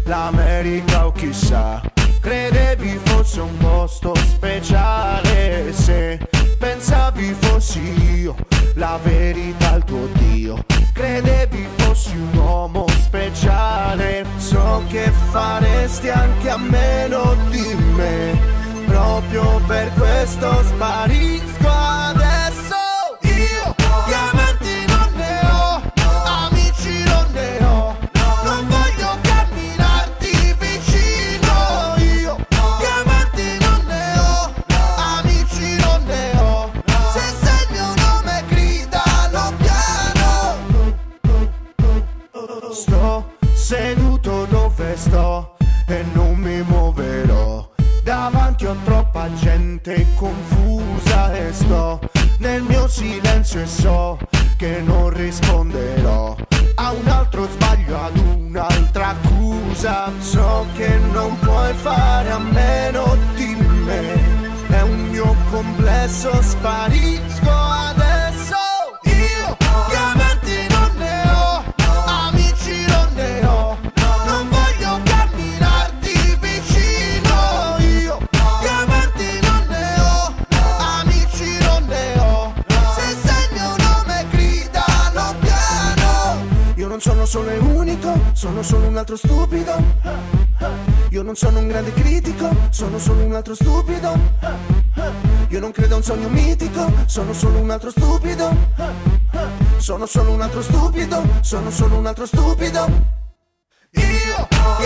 l'America o chissà. Credevi fosse un posto speciale, se pensavi fossi io la verità il tuo Dio. Credevi fossi un uomo speciale, so che faresti anche a meno di me. Proprio per questo sparisco adesso. Io di amanti non ne ho, amici non ne ho, non voglio camminarti vicino. Io di amanti non ne ho, amici non ne ho, se sei il mio nome gridalo piano. Sto seduto dove sto e non mi muoverò. Davanti ho troppa gente confusa e sto nel mio silenzio e so che non risponderò a un altro sbaglio, ad un'altra accusa. So che non puoi fare a meno di me, è un mio complesso, sparisco adesso. Io di amanti non ne ho, amici non ne ho, non voglio camminarti vicino. Io di amanti non ne ho, amici non ne ho, se sai il mio nome gridalo piano. Io non sono solo e unico, sono solo un altro stupido. Io non sono un grande critico, sono solo un altro stupido. Io non credo a un sogno mitico, sono solo un altro stupido. Sono solo un altro stupido, sono solo un altro stupido. Io di